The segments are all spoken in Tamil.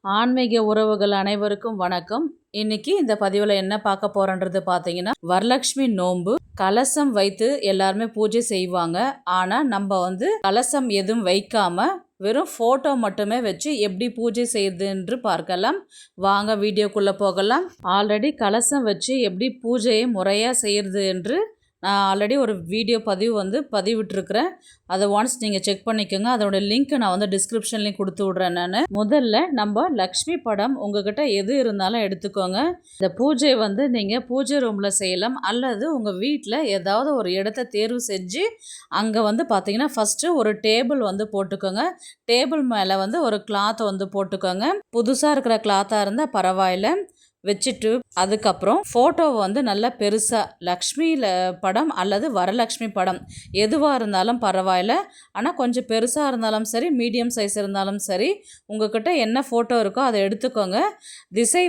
ஆன்மீக உறவுகள் அனைவருக்கும் வணக்கம். இன்னைக்கு இந்த பதிவில் என்ன பார்க்க போறோன்றது பார்த்தீங்கன்னா, வரலட்சுமி நோன்பு கலசம் வைத்து எல்லாருமே பூஜை செய்வாங்க. ஆனால் நம்ம கலசம் எதுவும் வைக்காம வெறும் ஃபோட்டோ மட்டுமே வச்சு எப்படி பூஜை செய்யுது என்று பார்க்கலாம். வாங்க வீடியோக்குள்ளே போகலாம். ஆல்ரெடி கலசம் வச்சு எப்படி பூஜையை முறையாக செய்கிறது என்று நான் ஆல்ரெடி ஒரு வீடியோ பதிவிட்டுருக்கிறேன். அதை ஒன்ஸ் நீங்கள் செக் பண்ணிக்கோங்க. அதோட லிங்க் நான் டிஸ்கிரிப்ஷன்லேயும் கொடுத்து விட்றேன். நான் முதல்ல நம்ம லக்ஷ்மி படம் உங்ககிட்ட எது இருந்தாலும் எடுத்துக்கோங்க. இந்த பூஜை நீங்கள் பூஜை ரூமில் செய்யலாம், அல்லது உங்கள் வீட்டில் ஏதாவது ஒரு இடத்த தேர்வு செஞ்சு அங்கே பார்த்தீங்கன்னா ஃபஸ்ட்டு ஒரு டேபிள் போட்டுக்கோங்க. டேபிள் மேலே ஒரு கிளாத்தை போட்டுக்கோங்க. புதுசாக இருக்கிற கிளாத்தாக இருந்தால் பரவாயில்ல வச்சுட்டு, அதுக்கப்புறம் ஃபோட்டோவை நல்லா பெருசாக லக்ஷ்மியில் படம் அல்லது வரலக்ஷ்மி படம் எதுவாக இருந்தாலும் பரவாயில்ல, ஆனால் கொஞ்சம் பெருசாக இருந்தாலும் சரி, மீடியம் சைஸ் இருந்தாலும் சரி, உங்கள்கிட்ட என்ன ஃபோட்டோ இருக்கோ அதை எடுத்துக்கோங்க. திசை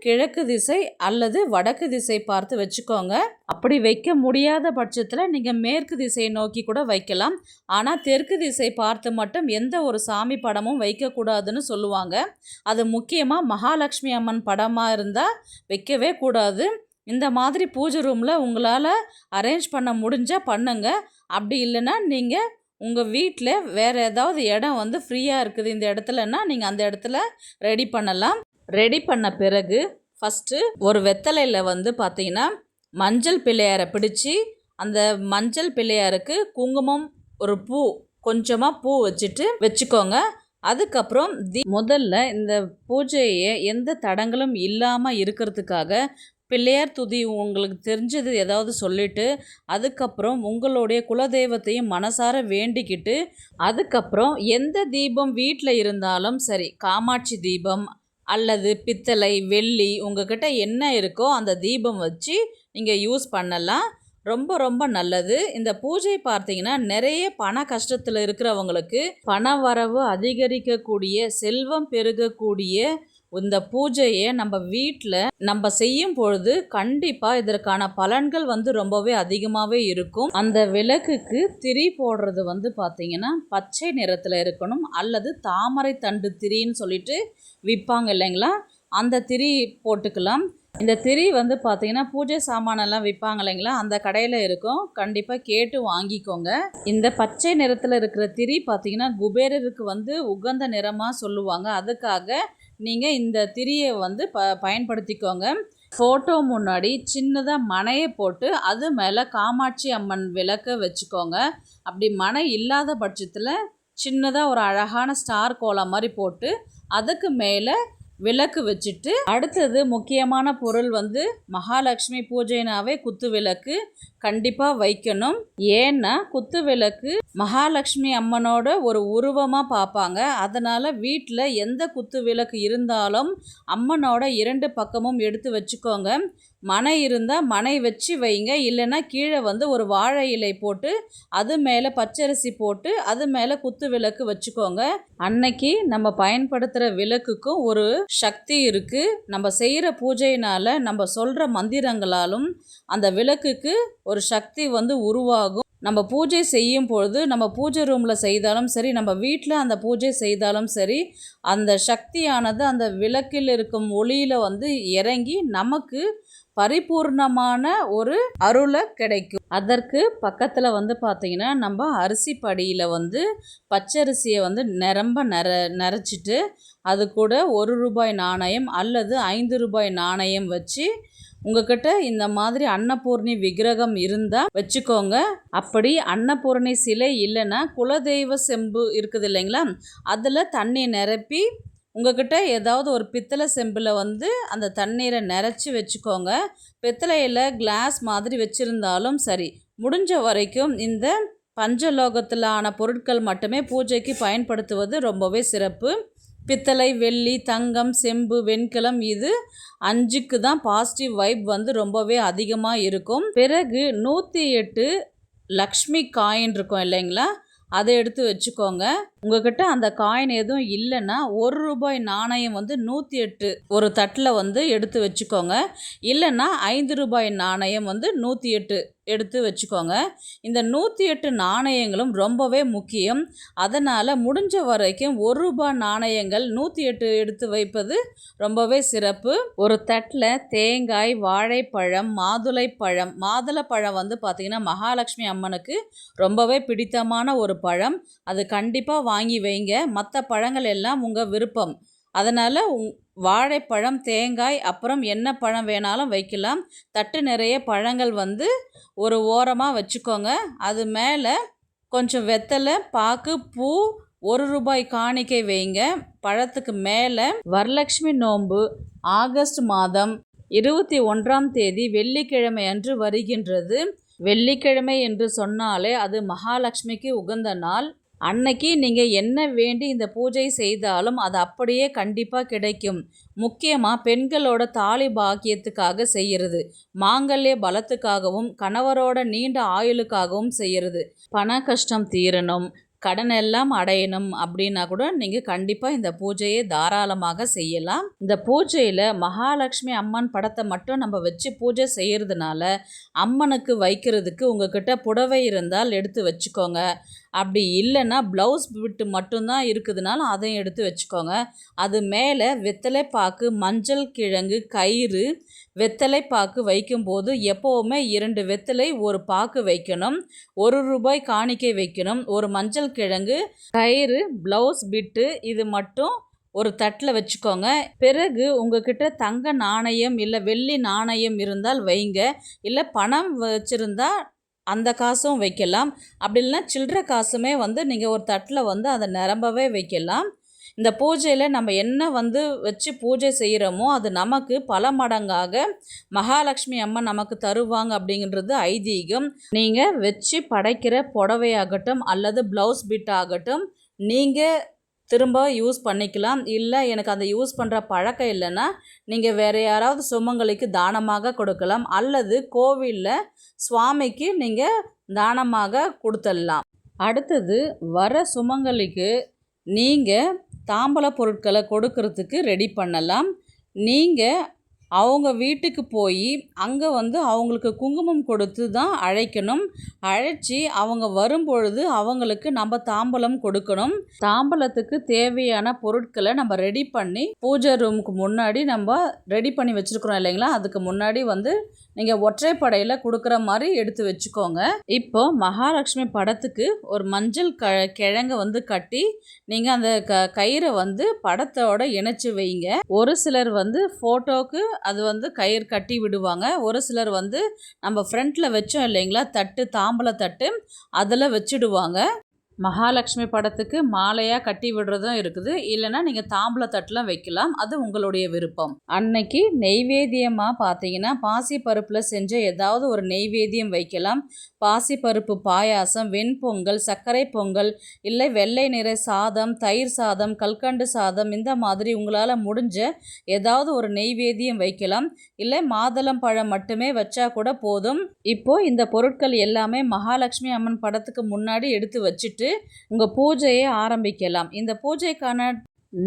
கிழக்கு திசை அல்லது வடக்கு திசை பார்த்து வச்சுக்கோங்க. அப்படி வைக்க முடியாத பட்சத்தில் நீங்கள் மேற்கு திசையை நோக்கி கூட வைக்கலாம். ஆனால் தெற்கு திசை பார்த்து மட்டும் எந்த ஒரு சாமி படமும் வைக்கக்கூடாதுன்னு சொல்லுவாங்க. அது முக்கியமாக மகாலட்சுமி அம்மன் படமாக இருந்தால் வைக்கவே கூடாது. இந்த மாதிரி பூஜை ரூமில் உங்களால் அரேஞ்ச் பண்ண முடிஞ்சால் பண்ணுங்க. அப்படி இல்லைன்னா நீங்கள் உங்கள் வீட்டில் வேறு ஏதாவது இடம் ஃப்ரீயாக இருக்குது இந்த இடத்துலன்னா நீங்கள் அந்த இடத்துல ரெடி பண்ணலாம். ரெடி பண்ண பிறகு ஃபஸ்ட்டு ஒரு வெத்தலையில் பார்த்தீங்கன்னா மஞ்சள் பிள்ளையாரை பிடிச்சி அந்த மஞ்சள் பிள்ளையாருக்கு குங்குமம் ஒரு பூ கொஞ்சமாக பூ வச்சுக்கோங்க. அதுக்கப்புறம் முதல்ல இந்த பூஜையை எந்த தடங்களும் இல்லாமல் இருக்கிறதுக்காக பிள்ளையார் துதி உங்களுக்கு தெரிஞ்சது ஏதாவது சொல்லிவிட்டு, அதுக்கப்புறம் உங்களுடைய குலதெய்வத்தையும் மனசார வேண்டிக்கிட்டு, அதுக்கப்புறம் எந்த தீபம் வீட்டில் இருந்தாலும் சரி, காமாட்சி தீபம் அல்லது பித்தளை வெள்ளி உங்ககிட்ட என்ன இருக்கோ அந்த தீபம் வச்சு நீங்கள் யூஸ் பண்ணலாம். ரொம்ப ரொம்ப நல்லது. இந்த பூஜை பார்த்தீங்கன்னா நிறைய பண கஷ்டத்தில் இருக்கிறவங்களுக்கு பண வரவு அதிகரிக்கக்கூடிய, செல்வம் பெருகக்கூடிய இந்த பூஜையை நம்ம வீட்டில் நம்ம செய்யும் பொழுது கண்டிப்பாக இதற்கான பலன்கள் ரொம்பவே அதிகமாகவே இருக்கும். அந்த விளக்குக்கு திரி போடுறது பார்த்தீங்கன்னா பச்சை நிறத்தில் இருக்கணும், அல்லது தாமரை தண்டு திரின்னு சொல்லிட்டு விற்பாங்க இல்லைங்களா, அந்த திரி போட்டுக்கலாம். இந்த திரி பார்த்தீங்கன்னா பூஜை சாமானெல்லாம் விற்பாங்க இல்லைங்களா, அந்த கடையில் இருக்கும். கண்டிப்பாக கேட்டு வாங்கிக்கோங்க. இந்த பச்சை நிறத்தில் இருக்கிற திரி பார்த்தீங்கன்னா குபேரருக்கு உகந்த நிறமாக சொல்லுவாங்க. அதுக்காக நீங்கள் இந்த திரியை பயன்படுத்திக்கோங்க. ஃபோட்டோ முன்னாடி சின்னதாக மனையை போட்டு அது மேலே காமாட்சி அம்மன் விளக்க வச்சுக்கோங்க. அப்படி மனை இல்லாத பட்சத்தில் சின்னதாக ஒரு அழகான ஸ்டார் கோலம் மாதிரி போட்டு அதுக்கு மேலே விளக்கு வச்சுட்டு, அடுத்தது முக்கியமான பொருள் மகாலட்சுமி பூஜைனாவே குத்து விளக்கு கண்டிப்பாக வைக்கணும். ஏன்னா குத்து விளக்கு மகாலட்சுமி அம்மனோட ஒரு உருவமாக பார்ப்பாங்க. அதனால் வீட்டில் எந்த குத்து விளக்கு இருந்தாலும் அம்மனோட 2 பக்கமும் எடுத்து வச்சுக்கோங்க. மனை இருந்தால் மனை வச்சு வைங்க, இல்லைன்னா கீழே ஒரு வாழை இலை போட்டு அது மேலே பச்சரிசி போட்டு அது மேலே குத்து விளக்கு வச்சுக்கோங்க. அன்னைக்கு நம்ம பயன்படுத்துகிற விளக்குக்கும் ஒரு சக்தி இருக்குது. நம்ம செய்கிற பூஜையினால், நம்ம சொல்கிற மந்திரங்களாலும் அந்த விளக்குக்கு ஒரு சக்தி உருவாகும். நம்ம பூஜை செய்யும் பொழுது நம்ம பூஜை ரூமில் செய்தாலும் சரி, நம்ம வீட்டில் அந்த பூஜை செய்தாலும் சரி, அந்த சக்தியானது அந்த விளக்கில் இருக்கும் ஒளியில் இறங்கி நமக்கு பரிபூர்ணமான ஒரு அருளை கிடைக்கும். அதற்கு பக்கத்தில் பார்த்தீங்கன்னா நம்ம அரிசி படியில் பச்சரிசியை நிரம்ப நிறச்சிட்டு அது கூட 1 ரூபாய் நாணயம் அல்லது 5 ரூபாய் நாணயம் வச்சு, உங்ககிட்ட இந்த மாதிரி அன்னபூர்ணி விக்கிரகம் இருந்தால் வச்சுக்கோங்க. அப்படி அன்னபூர்ணி சிலை இல்லைன்னா குலதெய்வ செம்பு இருக்குது இல்லைங்களா, அதில் தண்ணி நிரப்பி உங்ககிட்ட ஏதாவது ஒரு பித்தளை செம்பில் அந்த தண்ணீரை நிறச்சி வச்சுக்கோங்க. பித்தளையில் கிளாஸ் மாதிரி வச்சுருந்தாலும் சரி, முடிஞ்ச வரைக்கும் இந்த பஞ்சலோகத்திலான பொருட்கள் மட்டுமே பூஜைக்கு பயன்படுத்துவது ரொம்பவே சிறப்பு. பித்தளை, வெள்ளி, தங்கம், செம்பு, வெண்கலம் இது 5க்கு தான் பாசிட்டிவ் வைப் ரொம்பவே அதிகமாக இருக்கும். பிறகு 108 லக்ஷ்மி காயின் இருக்கும் இல்லைங்களா, அதை எடுத்து வச்சுக்கோங்க. உங்ககிட்ட அந்த காயின் எதுவும் இல்லைன்னா ₹1 நாணயம் வந்து 108 ஒரு தட்டில் வந்து எடுத்து வச்சுக்கோங்க. இல்லைன்னா ₹5 நாணயம் வந்து 108 எடுத்து வச்சுக்கோங்க. இந்த 108 நாணயங்களும் ரொம்பவே முக்கியம். அதனால் முடிஞ்ச வரைக்கும் ₹1 நாணயங்கள் 108 எடுத்து வைப்பது ரொம்பவே சிறப்பு. ஒரு தட்டில் தேங்காய், வாழைப்பழம், மாதுளப்பழம் வந்து பார்த்திங்கன்னா மகாலட்சுமி அம்மனுக்கு ரொம்பவே பிடித்தமான ஒரு பழம். அது கண்டிப்பாக வாங்கி வைங்க. மற்ற பழங்கள் எல்லாம் உங்கள் விருப்பம். அதனால் வாழைப்பழம், தேங்காய், அப்புறம் என்ன பழம் வேணாலும் வைக்கலாம். தட்டு நிறைய பழங்கள் வந்து ஒரு ஓரமாக வச்சுக்கோங்க. அது மேலே கொஞ்சம் வெத்தலை, பாக்கு, பூ, ₹1 காணிக்கை வைங்க. பழத்துக்கு மேலே வரலட்சுமி நோன்பு ஆகஸ்ட் மாதம் 21ஆம் தேதி வெள்ளிக்கிழமை அன்று வருகின்றது. வெள்ளிக்கிழமை என்று சொன்னாலே அது மகாலட்சுமிக்கு உகந்த நாள். அன்னைக்கு நீங்கள் என்ன வேண்டி இந்த பூஜை செய்தாலும் அது அப்படியே கண்டிப்பாக கிடைக்கும். முக்கியமாக பெண்களோட தாலி பாக்கியத்துக்காக செய்கிறது, மாங்கல்ய பலத்துக்காகவும் கணவரோட நீண்ட ஆயுளுக்காகவும் செய்கிறது. பண கஷ்டம் தீரணும், கடன் எல்லாம் அடையணும் அப்படின்னா கூட நீங்கள் கண்டிப்பாக இந்த பூஜையை தாராளமாக செய்யலாம். இந்த பூஜையில் மகாலட்சுமி அம்மன் படத்தை மட்டும் நம்ம வச்சு பூஜை செய்கிறதுனால அம்மனுக்கு வைக்கிறதுக்கு உங்ககிட்ட புடவை இருந்தால் எடுத்து வச்சுக்கோங்க. அப்படி இல்லைன்னா ப்ளவுஸ் பிட்டு மட்டும்தான் இருக்குதுனால அதையும் எடுத்து வச்சுக்கோங்க. அது மேலே வெத்தலை பாக்கு, மஞ்சள் கிழங்கு, கயிறு, வெத்தலை பாக்கு வைக்கும்போது எப்போவுமே 2 வெத்தலை, ஒரு பாக்கு வைக்கணும். ₹1 காணிக்கை வைக்கணும். ஒரு மஞ்சள் கிழங்கு, கயிறு, ப்ளவுஸ் பிட்டு இது மட்டும் ஒரு தட்டில் வச்சுக்கோங்க. பிறகு உங்ககிட்ட தங்க நாணயம் இல்லை வெள்ளி நாணயம் இருந்தால் வைங்க. இல்லை பணம் வச்சுருந்தா அந்த காசும் வைக்கலாம். அப்படி இல்லைன்னா சில்லற காசுமே வந்து நீங்கள் ஒரு தட்டில் வந்து அதை நிரம்பவே வைக்கலாம். இந்த பூஜையில் நம்ம என்ன வந்து வச்சு பூஜை செய்கிறோமோ அது நமக்கு பல மடங்காக மகாலட்சுமி அம்மன் நமக்கு தருவாங்க அப்படிங்கிறது ஐதீகம். நீங்கள் வச்சு படைக்கிற புடவையாகட்டும் அல்லது ப்ளவுஸ் பிட் ஆகட்டும் நீங்கள் திரும்ப யூஸ் பண்ணிக்கலாம். இல்லை எனக்கு அந்த யூஸ் பண்ணுற பழக்கம் இல்லைன்னா நீங்கள் வேறு யாராவது சுமங்கலிக்கு தானமாக கொடுக்கலாம். அல்லது கோவிலில் சுவாமிக்கு நீங்கள் தானமாக கொடுத்துடலாம். அடுத்தது வர சுமங்கலிக்கு நீங்கள் தாம்பூல பொருட்களை கொடுக்கறதுக்கு ரெடி பண்ணலாம். நீங்கள் அவங்க வீட்டுக்கு போய் அங்கே வந்து அவங்களுக்கு குங்குமம் கொடுத்து தான் அழைக்கணும். அழைச்சி அவங்க வரும்பொழுது அவங்களுக்கு நம்ம தாம்பூலம் கொடுக்கணும். தாம்பூலத்துக்கு தேவையான பொருட்களை நம்ம ரெடி பண்ணி பூஜை ரூமுக்கு முன்னாடி நம்ம ரெடி பண்ணி வச்சுருக்குறோம் இல்லைங்களா, அதுக்கு முன்னாடி வந்து நீங்கள் ஒற்றைப்படையில் கொடுக்குற மாதிரி எடுத்து வச்சுக்கோங்க. இப்போ மகாலட்சுமி படத்துக்கு ஒரு மஞ்சள் கிழங்க வந்து கட்டி நீங்கள் அந்த கயிறை வந்து படத்தோட இணைச்சி வைங்க. ஒரு சிலர் வந்து ஃபோட்டோவுக்கு அது வந்து கயிறு கட்டி விடுவாங்க. ஒரு சிலர் வந்து நம்ம ஃப்ரண்ட்டில் வச்சோம் இல்லைங்களா தட்டு, தாம்பூல தட்டு, அதில் வச்சுடுவாங்க. மகாலட்சுமி படத்துக்கு மாலையாக கட்டி விடுறதும் இருக்குது. இல்லைன்னா நீங்கள் தாம்பூல தட்டில் வைக்கலாம். அது உங்களுடைய விருப்பம். அன்னைக்கு நெய்வேத்தியமாக பார்த்தீங்கன்னா பாசிப்பருப்பில் செஞ்ச ஏதாவது ஒரு நெய்வேத்தியம் வைக்கலாம். பாசிப்பருப்பு பாயாசம், வெண்பொங்கல், சர்க்கரை பொங்கல், இல்லை வெள்ளை நிற சாதம், தயிர் சாதம், கல்கண்டு சாதம், இந்த மாதிரி உங்களால் முடிஞ்ச ஏதாவது ஒரு நெய்வேத்தியம் வைக்கலாம். இல்லை மாதுளம் பழம் மட்டுமே வச்சா கூட போதும். இப்போது இந்த பொருட்கள் எல்லாமே மகாலட்சுமி அம்மன் படத்துக்கு முன்னாடி எடுத்து வச்சுட்டு உங்கள் பூஜையை ஆரம்பிக்கலாம். இந்த பூஜைக்கான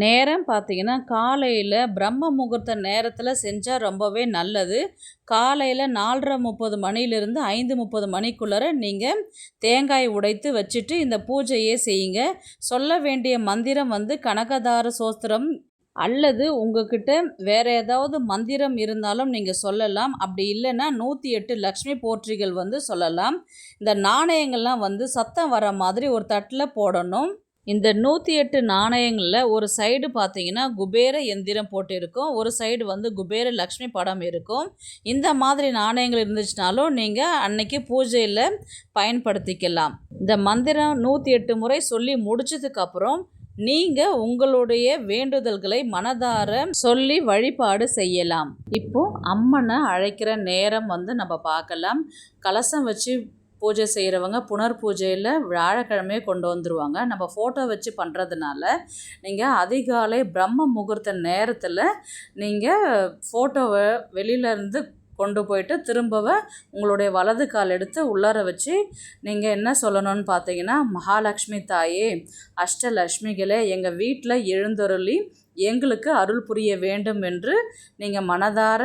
நேரம் பார்த்தீங்கன்னா காலையில் பிரம்ம முகூர்த்த நேரத்தில் செஞ்சால் ரொம்பவே நல்லது. காலையில் 4:30 மணிலிருந்து 5:30 மணிக்குள்ளே நீங்கள் தேங்காய் உடைத்து வச்சுட்டு இந்த பூஜையை செய்யுங்க. சொல்ல வேண்டிய மந்திரம் வந்து கனகதார சோஸ்திரம் அல்லது உங்ககிட்ட வேறு ஏதாவது மந்திரம் இருந்தாலும் நீங்கள் சொல்லலாம். அப்படி இல்லைன்னா 108 லக்ஷ்மி போற்றிகள் வந்து சொல்லலாம். இந்த நாணயங்கள்லாம் வந்து சத்தம் வர மாதிரி ஒரு தட்டில் போடணும். இந்த 108 நாணயங்களில் ஒரு சைடு பார்த்தீங்கன்னா குபேர எந்திரம் போட்டு இருக்கும், ஒரு சைடு வந்து குபேர லக்ஷ்மி படம் இருக்கும். இந்த மாதிரி நாணயங்கள் இருந்துச்சுனாலும் நீங்கள் அன்னைக்கு பூஜையில் பயன்படுத்திக்கலாம். இந்த மந்திரம் 108 முறை சொல்லி முடிச்சதுக்கப்புறம் நீங்கள் உங்களுடைய வேண்டுதல்களை மனதார சொல்லி வழிபாடு செய்யலாம். இப்போது அம்மனை அழைக்கிற நேரம் வந்து நம்ம பார்க்கலாம். கலசம் வச்சு பூஜை செய்கிறவங்க புனர் பூஜையில் வியாழக்கிழமையே கொண்டு வந்துடுவாங்க. நம்ம ஃபோட்டோ வச்சு பண்ணுறதுனால நீங்கள் அதிகாலை பிரம்ம முகூர்த்த நேரத்தில் நீங்கள் ஃபோட்டோவை வெளியிலேருந்து கொண்டு போயிட்டு திரும்பவே உங்களுடைய வலது கால் எடுத்து உள்ளார வச்சு நீங்கள் என்ன சொல்லணும்னு பார்த்தீங்கன்னா, மகாலட்சுமி தாயே, அஷ்டலட்சுமிகளே, எங்கள் வீட்டில் எழுந்தருளி எங்களுக்கு அருள் புரிய வேண்டும் என்று நீங்கள் மனதார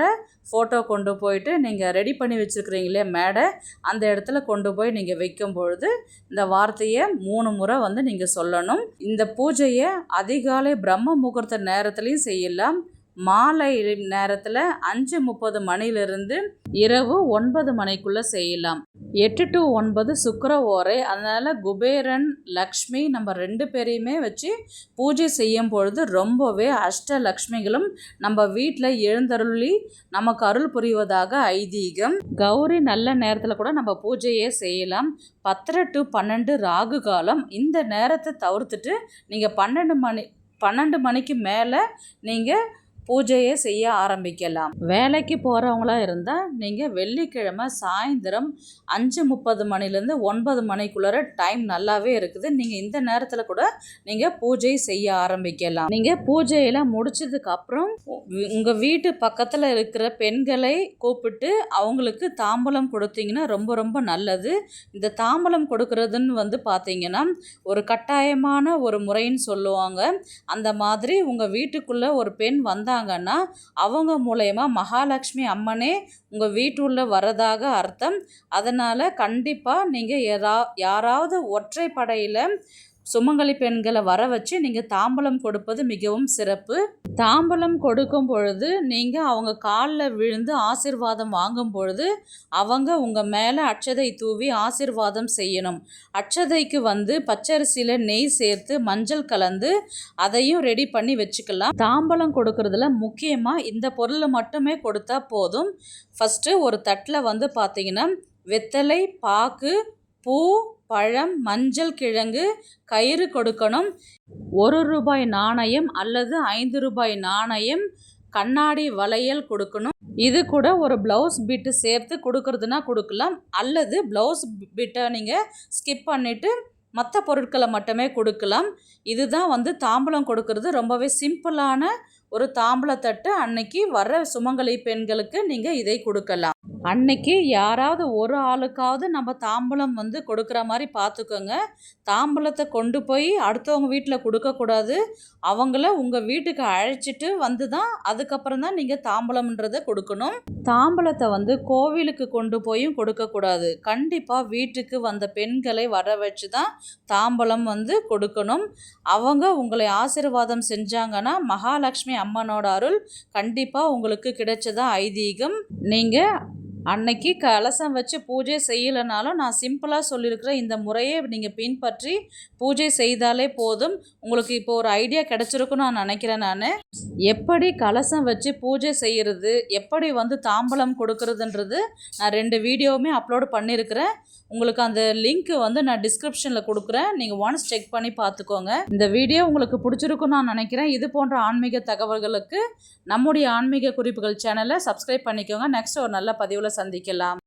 ஃபோட்டோ கொண்டு போயிட்டு நீங்கள் ரெடி பண்ணி வச்சுருக்கிறீங்களே மேடை, அந்த இடத்துல கொண்டு போய் நீங்கள் வைக்கும் பொழுது இந்த வார்த்தையை 3 முறை வந்து நீங்கள் சொல்லணும். இந்த பூஜையை அதிகாலை பிரம்ம முகூர்த்த நேரத்துலையும் செய்யலாம். மாலை நேரத்தில் 5:30 மணிலிருந்து இரவு 9 மணிக்குள்ளே செய்யலாம். 8 to 9 சுக்கிர ஓரை. அதனால் குபேரன் லக்ஷ்மி நம்ம 2 பேரையுமே வச்சு பூஜை செய்யும் பொழுது ரொம்பவே அஷ்டலக்ஷ்மிகளும் நம்ம வீட்டில் எழுந்தருளி நமக்கு அருள் புரிவதாக ஐதீகம். கௌரி நல்ல நேரத்தில் கூட நம்ம பூஜையே செய்யலாம். 10 to 12 ராகு காலம். இந்த நேரத்தை தவிர்த்துட்டு நீங்கள் 12 மணிக்கு மேலே நீங்கள் பூஜையை செய்ய ஆரம்பிக்கலாம். வேலைக்கு போகிறவங்களா இருந்தால் நீங்கள் வெள்ளிக்கிழமை சாயந்தரம் 5:30 மணிலேருந்து 9 மணிக்குள்ளார டைம் நல்லாவே இருக்குது. நீங்கள் இந்த நேரத்தில் கூட நீங்கள் பூஜை செய்ய ஆரம்பிக்கலாம். நீங்கள் பூஜையெல்லாம் முடிச்சதுக்கு அப்புறம் உங்கள் வீட்டு பக்கத்தில் இருக்கிற பெண்களை கூப்பிட்டு அவங்களுக்கு தாம்பூலம் கொடுத்தீங்கன்னா ரொம்ப ரொம்ப நல்லது. இந்த தாம்பூலம் கொடுக்கறதுன்னு வந்து பார்த்தீங்கன்னா ஒரு கட்டாயமான ஒரு முறைன்னு சொல்லுவாங்க. அந்த மாதிரி உங்கள் வீட்டுக்குள்ளே ஒரு பெண் வந்தாங்கன்னா அவங்க மூலயமா மகாலட்சுமி அம்மனே உங்கள் வீட்டுள்ள வரதாக அர்த்தம். அதனால் கண்டிப்பாக நீங்கள் யாராவது ஒற்றைப்படையில் சுமங்கலி பெண்களை வர வச்சு நீங்கள் தாம்பூலம் கொடுப்பது மிகவும் சிறப்பு. தாம்பூலம் கொடுக்கும் பொழுது நீங்கள் அவங்க காலில் விழுந்து ஆசீர்வாதம் வாங்கும் பொழுது அவங்க உங்கள் மேலே அட்சதை தூவி ஆசீர்வாதம் செய்யணும். அட்சதைக்கு வந்து பச்சரிசியில் நெய் சேர்த்து மஞ்சள் கலந்து அதையும் ரெடி பண்ணி வச்சுக்கலாம். தாம்பூலம் கொடுக்கறதுல முக்கியமாக இந்த பொருளை மட்டுமே கொடுத்தா போதும். ஃபஸ்ட்டு ஒரு தட்டில் வந்து பார்த்தீங்கன்னா வெத்தலை, பாக்கு, பூ, பழம், மஞ்சள் கிழங்கு, கயிறு கொடுக்கணும். 1 ரூபாய் நாணயம் அல்லது 5 ரூபாய் நாணயம், கண்ணாடி வளையல் கொடுக்கணும். இது கூட ஒரு ப்ளவுஸ் பிட்டு சேர்த்து கொடுக்கறதுனா கொடுக்கலாம். அல்லது ப்ளவுஸ் பிட்டை நீங்கள் ஸ்கிப் பண்ணிவிட்டு மற்ற பொருட்களை மட்டுமே கொடுக்கலாம். இதுதான் வந்து தாம்பூலம் கொடுக்கறது ரொம்பவே சிம்பிளான ஒரு தாம்பூலத்தட்டு. அன்னைக்கு வர சுமங்கலி பெண்களுக்கு நீங்கள் இதை கொடுக்கலாம். அன்னைக்கு யாராவது ஒரு ஆளுக்காவது நம்ம தாம்பூலம் வந்து கொடுக்குற மாதிரி பார்த்துக்கோங்க. தாம்பூலத்தை கொண்டு போய் அடுத்தவங்க வீட்டில் கொடுக்கக்கூடாது. அவங்கள உங்கள் வீட்டுக்கு அழைச்சிட்டு வந்து தான் அதுக்கப்புறம் தான் நீங்கள் தாம்பூலம்ன்றதை கொடுக்கணும். தாம்பூலத்தை வந்து கோவிலுக்கு கொண்டு போயும் கொடுக்கக்கூடாது. கண்டிப்பாக வீட்டுக்கு வந்த பெண்களை வர வச்சு தான் தாம்பூலம் வந்து கொடுக்கணும். அவங்க உங்களை ஆசீர்வாதம் செஞ்சாங்கன்னா மகாலட்சுமி அம்மனோட அருள் கண்டிப்பாக உங்களுக்கு கிடைச்சதா ஐதீகம். நீங்கள் அன்னைக்கு கலசம் வச்சு பூஜை செய்யலைனாலும் நான் சிம்பிளாக சொல்லியிருக்கிற இந்த முறையை நீங்கள் பின்பற்றி பூஜை செய்தாலே போதும். உங்களுக்கு இப்போ ஒரு ஐடியா கிடச்சிருக்குன்னு நான் நினைக்கிறேன். நான் எப்படி கலசம் வச்சு பூஜை செய்கிறது, எப்படி வந்து தாம்பூலம் கொடுக்கறதுன்றது நான் 2 வீடியோவுமே அப்லோடு பண்ணியிருக்கிறேன். உங்களுக்கு அந்த லிங்க் வந்து நான் டிஸ்கிரிப்ஷனில் கொடுக்குறேன். நீங்கள் ஒன்ஸ் செக் பண்ணி பார்த்துக்கோங்க. இந்த வீடியோ உங்களுக்கு பிடிச்சிருக்குன்னு நான் நினைக்கிறேன். இது போன்ற ஆன்மீக தகவல்களுக்கு நம்முடைய ஆன்மீக குறிப்புகள் சேனலை சப்ஸ்கிரைப் பண்ணிக்கோங்க. நெக்ஸ்ட் ஒரு நல்ல பதிவில் சந்திக்கலாம்.